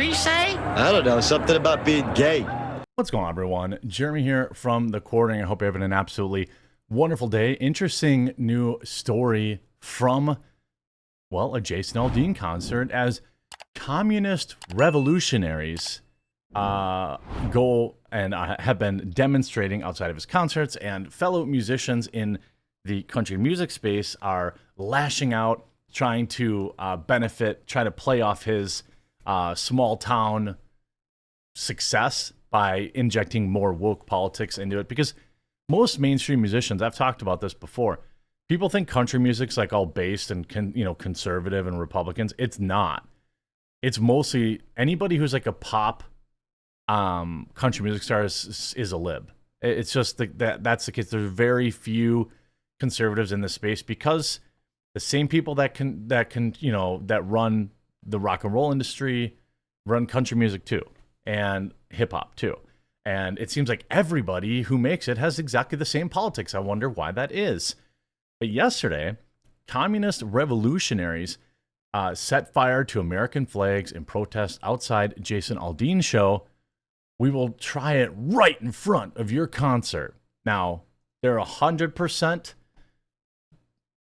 he say? I don't know, something about being gay. What's going on, everyone? Jeremy here from The Quartering. I hope you're having an absolutely wonderful day. Interesting new story from, well, a Jason Aldean concert as communist revolutionaries go and have been demonstrating outside of his concerts, and fellow musicians in the country music space are lashing out, trying to try to play off his small town success by injecting more woke politics into it. Because most mainstream musicians, I've talked about this before, people think country music's like all based and conservative and Republicans. It's not. It's mostly anybody who's like a pop country music star is a lib. It's just that's the case. There's very few conservatives in this space because the same people that run the rock and roll industry run country music too, and hip hop too. And it seems like everybody who makes it has exactly the same politics. I wonder why that is. But yesterday, communist revolutionaries set fire to American flags in protest outside Jason Aldean's show. We will try it right in front of your concert. Now, they're 100%,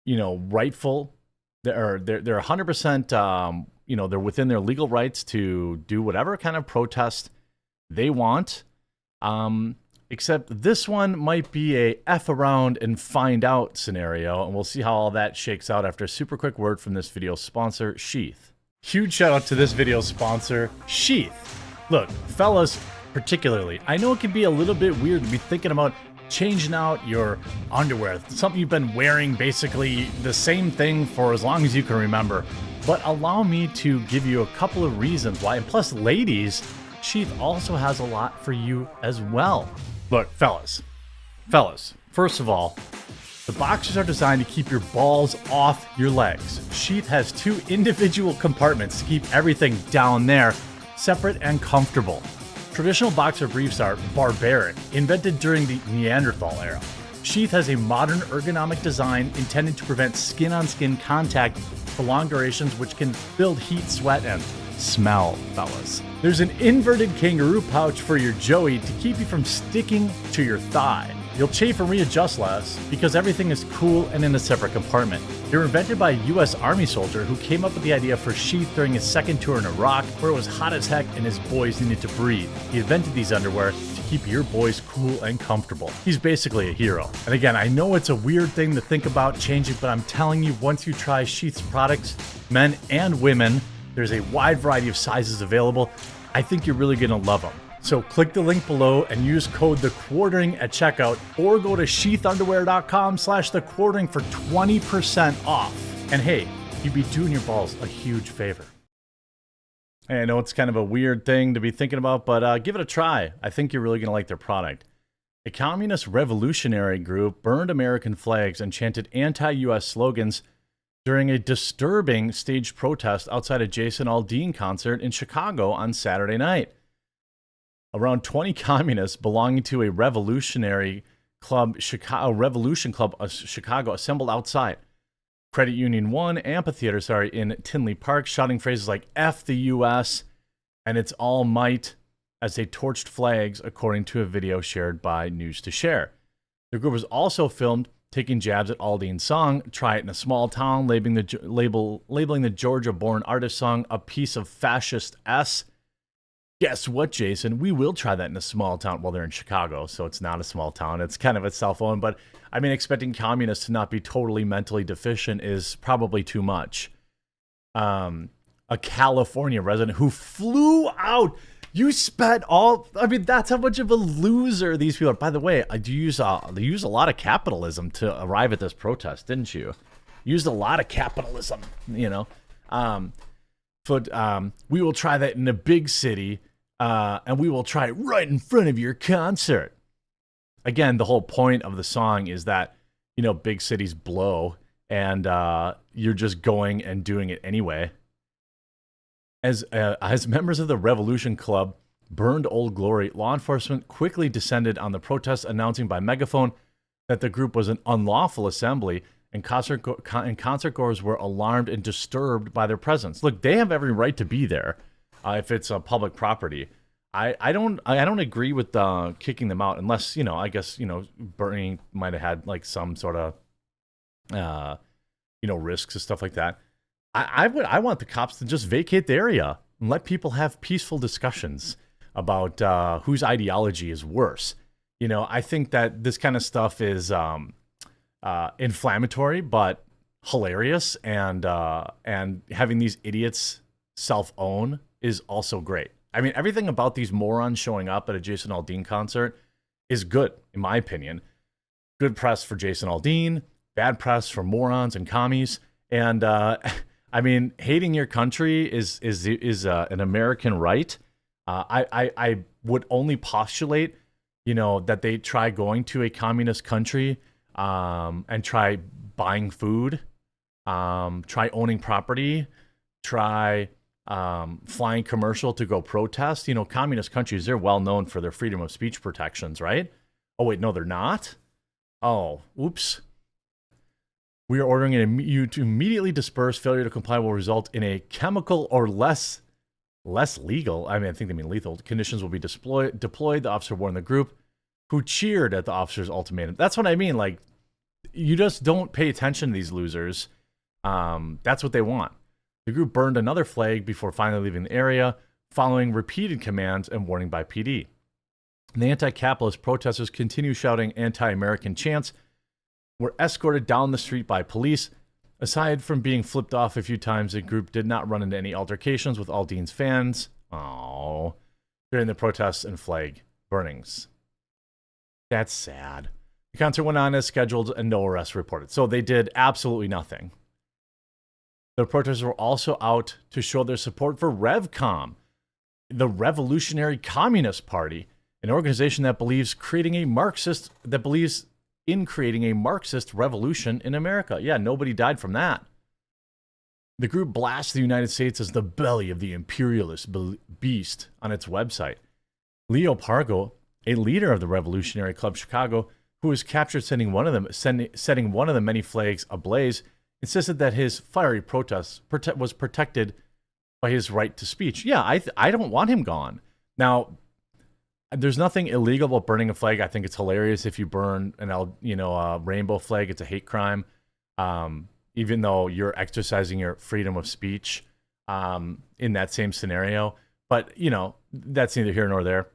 rightful. They're 100%, they're within their legal rights to do whatever kind of protest they want. Except this one might be a F around and find out scenario, and we'll see how all that shakes out after a super quick word from this video sponsor, Sheath. Huge shout out to this video sponsor, Sheath. Look, fellas, particularly, I know it can be a little bit weird to be thinking about changing out your underwear, something you've been wearing basically the same thing for as long as you can remember. But allow me to give you a couple of reasons why, and plus ladies, Sheath also has a lot for you as well. Look, fellas, first of all, the boxers are designed to keep your balls off your legs. Sheath has 2 individual compartments to keep everything down there, separate and comfortable. Traditional boxer briefs are barbaric, invented during the Neanderthal era. Sheath has a modern ergonomic design intended to prevent skin-on-skin contact for long durations, which can build heat, sweat, and smell, fellas. There's an inverted kangaroo pouch for your joey to keep you from sticking to your thigh. You'll chafe and readjust less because everything is cool and in a separate compartment. They were invented by a U.S. Army soldier who came up with the idea for Sheath during his second tour in Iraq, where it was hot as heck and his boys needed to breathe. He invented these underwear to keep your boys cool and comfortable. He's basically a hero. And again, I know it's a weird thing to think about changing, but I'm telling you, once you try Sheath's products, men and women, there's a wide variety of sizes available. I think you're really gonna love them. So click the link below and use code TheQuartering at checkout, or go to sheathunderwear.com/TheQuartering for 20% off. And hey, you'd be doing your balls a huge favor. Hey, I know it's kind of a weird thing to be thinking about, but give it a try. I think you're really gonna like their product. A communist revolutionary group burned American flags and chanted anti-US slogans during a disturbing staged protest outside a Jason Aldean concert in Chicago on Saturday night. Around 20 communists belonging to a Revolution Club Chicago assembled outside Credit Union 1 Amphitheater, in Tinley Park, shouting phrases like F the US and it's all might as they torched flags, according to a video shared by News to Share. The group was also filmed taking jabs at Aldean's song, Try It in a Small Town, labeling the Georgia-born artist song a piece of fascist S. Guess what, Jason? We will try that in a small town. Well, they're in Chicago, so it's not a small town. It's kind of a self-owned, but I mean, expecting communists to not be totally mentally deficient is probably too much. A California resident who flew out. You spent all, I mean, that's how much of a loser these people are. By the way, they use a lot of capitalism to arrive at this protest, didn't you? Used a lot of capitalism, we will try that in a big city, and we will try it right in front of your concert. Again, the whole point of the song is that, big cities blow, and you're just going and doing it anyway. As members of the Revolution Club burned Old Glory, law enforcement quickly descended on the protest, announcing by megaphone that the group was an unlawful assembly, and concertgoers were alarmed and disturbed by their presence. Look, they have every right to be there. if it's a public property. I don't agree with kicking them out unless, I guess, Bernie might have had like some sort of risks and stuff like that. I want the cops to just vacate the area and let people have peaceful discussions about whose ideology is worse. I think that this kind of stuff is inflammatory but hilarious, and having these idiots self-own is also great. I mean, everything about these morons showing up at a Jason Aldean concert is good, in my opinion. Good press for Jason Aldean, bad press for morons and commies. And I mean, hating your country is an American right. I would only postulate, that they try going to a communist country and try buying food, try owning property, try flying commercial to go protest. Communist countries, they're well known for their freedom of speech protections, right? Oh, wait, no, they're not? Oh, oops. We are ordering you to immediately disperse. Failure to comply will result in a chemical or less legal, I think they mean lethal, conditions will be deployed. The officer warned the group, who cheered at the officer's ultimatum. That's what I mean. Like, you just don't pay attention to these losers. That's what they want. The group burned another flag before finally leaving the area, following repeated commands and warning by PD. The anti-capitalist protesters continue shouting anti-American chants, were escorted down the street by police. Aside from being flipped off a few times, the group did not run into any altercations with Aldean's fans during the protests and flag burnings. That's sad. The concert went on as scheduled and no arrests reported. So they did absolutely nothing. The protesters were also out to show their support for RevCom, the Revolutionary Communist Party, an organization that believes in creating a Marxist revolution in America. Yeah, nobody died from that. The group blasts the United States as the belly of the imperialist beast on its website. Leo Pargo, a leader of the Revolutionary Club Chicago, who was captured setting one of the many flags ablaze, insisted that his fiery protest was protected by his right to speech. Yeah, I don't want him gone. Now, there's nothing illegal about burning a flag. I think it's hilarious if you burn a rainbow flag. It's a hate crime, even though you're exercising your freedom of speech in that same scenario. But, that's neither here nor there.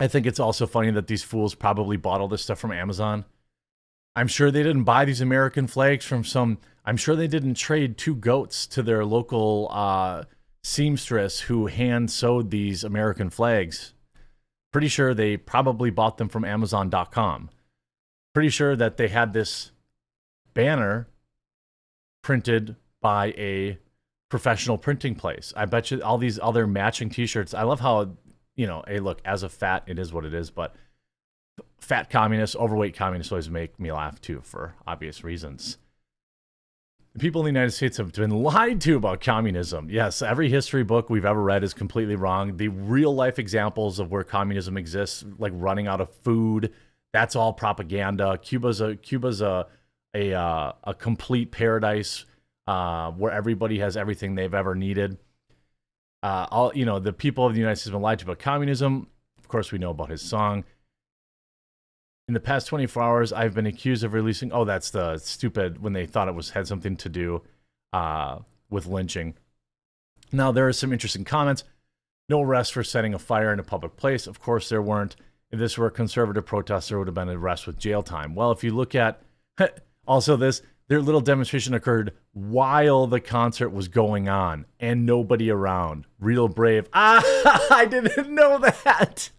I think it's also funny that these fools probably bought all this stuff from Amazon. I'm sure they didn't buy these American flags from I'm sure they didn't trade 2 goats to their local seamstress who hand sewed these American flags. Pretty sure they probably bought them from Amazon.com. Pretty sure that they had this banner printed by a professional printing place. I bet you all these other matching t-shirts. I love how, hey, look, as a fat, it is what it is, but fat communists, overweight communists always make me laugh too, for obvious reasons. The people in the United States have been lied to about communism. Yes, every history book we've ever read is completely wrong. The real life examples of where communism exists, like running out of food, that's all propaganda. Cuba's a complete paradise where everybody has everything they've ever needed. The people of the United States have been lied to about communism. Of course, we know about his song. In the past 24 hours, I've been accused of releasing... Oh, that's the stupid... When they thought it had something to do with lynching. Now, there are some interesting comments. No arrest for setting a fire in a public place. Of course, there weren't. If this were a conservative protest, there would have been an arrest with jail time. Well, if you look at... Also, their little demonstration occurred while the concert was going on and nobody around. Real brave. I didn't know that.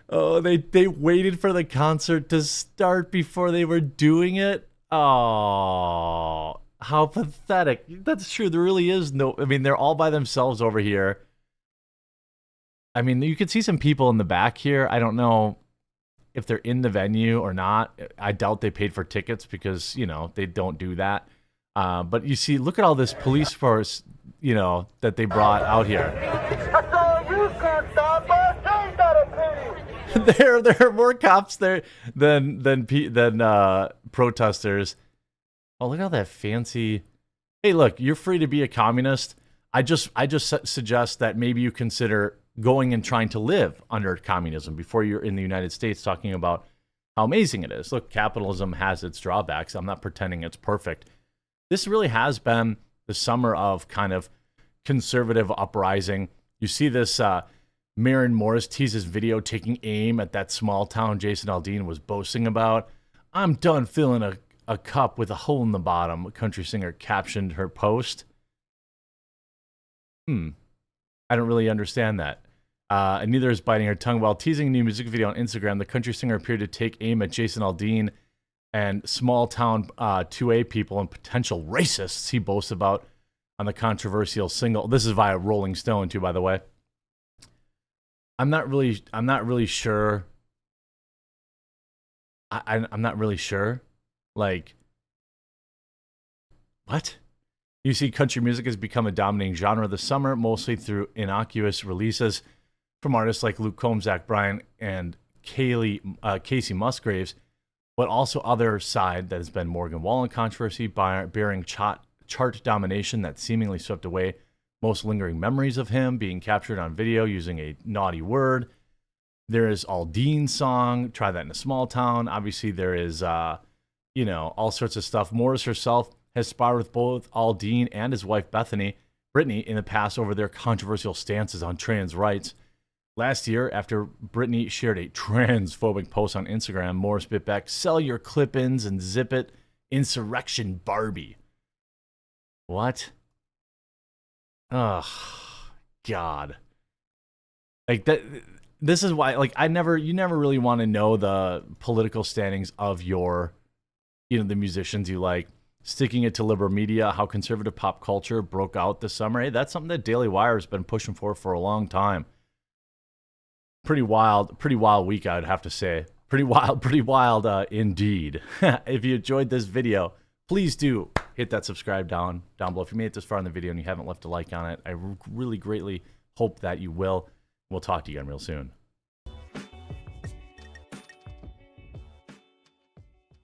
Oh, they waited for the concert to start before they were doing it? Oh, how pathetic. That's true. There really is no... they're all by themselves over here. You can see some people in the back here. I don't know if they're in the venue or not. I doubt they paid for tickets because, they don't do that. But you see, look at all this police force, that they brought out here. There are more cops there than protesters. Oh, look at all that fancy. Hey, look, you're free to be a communist. suggest that maybe you consider going and trying to live under communism before you're in the United States, talking about how amazing it is. Look, capitalism has its drawbacks. I'm not pretending it's perfect. This really has been the summer of kind of conservative uprising. You see this, Maren Morris teases video taking aim at that small town Jason Aldean was boasting about. I'm done filling a cup with a hole in the bottom, a country singer captioned her post. I don't really understand that. And neither is biting her tongue. While teasing a new music video on Instagram, the country singer appeared to take aim at Jason Aldean and small town 2A people and potential racists he boasts about on the controversial single. This is via Rolling Stone too, by the way. I'm not really sure. I'm not really sure. Like, what? You see, country music has become a dominating genre this summer, mostly through innocuous releases from artists like Luke Combs, Zach Bryan, and Casey Musgraves, but also other side that has been Morgan Wallen controversy, bearing chart domination that seemingly swept away most lingering memories of him being captured on video using a naughty word. There is Aldean's song, Try That in a Small Town. Obviously, there is, all sorts of stuff. Morris herself has sparred with both Aldean and his wife Brittany, in the past over their controversial stances on trans rights. Last year, after Brittany shared a transphobic post on Instagram, Morris bit back, "Sell your clip-ins and zip it, insurrection Barbie." What? Oh, God. Like that. This is why, like, you never really want to know the political standings of your, the musicians you like. Sticking it to liberal media, how conservative pop culture broke out this summer. Hey, that's something that Daily Wire has been pushing for a long time. Pretty wild week, I'd have to say. Pretty wild indeed. If you enjoyed this video, please do hit that subscribe down below. If you made it this far in the video and you haven't left a like on it, I really greatly hope that you will. We'll talk to you again real soon.